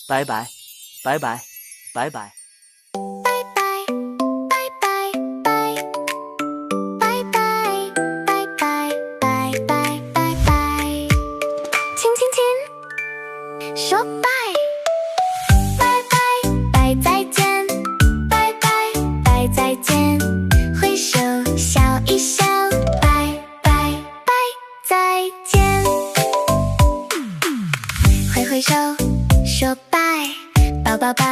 拜拜，拜拜，拜拜。说拜，拜拜拜再见，拜拜拜再见，挥手笑一笑，拜拜拜再见，挥挥手说拜，抱抱抱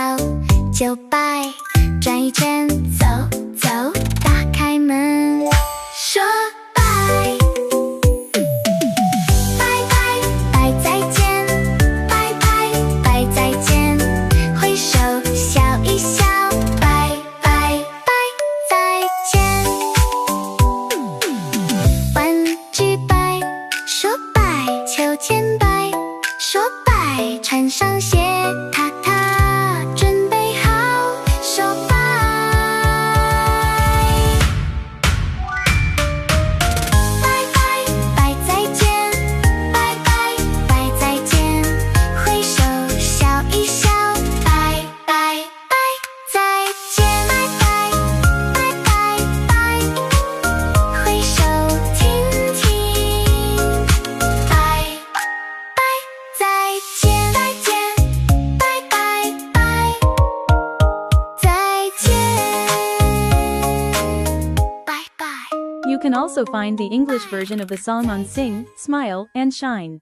就拜，转一圈走走，打开门说拜。穿上鞋，踏踏，准备好，说拜。拜拜拜再见，拜拜拜再见，挥手笑一笑，拜拜拜再见，拜拜拜拜拜，挥手听听，拜拜再见。You can also find the English version of the song on Sing, Smile, and Shine.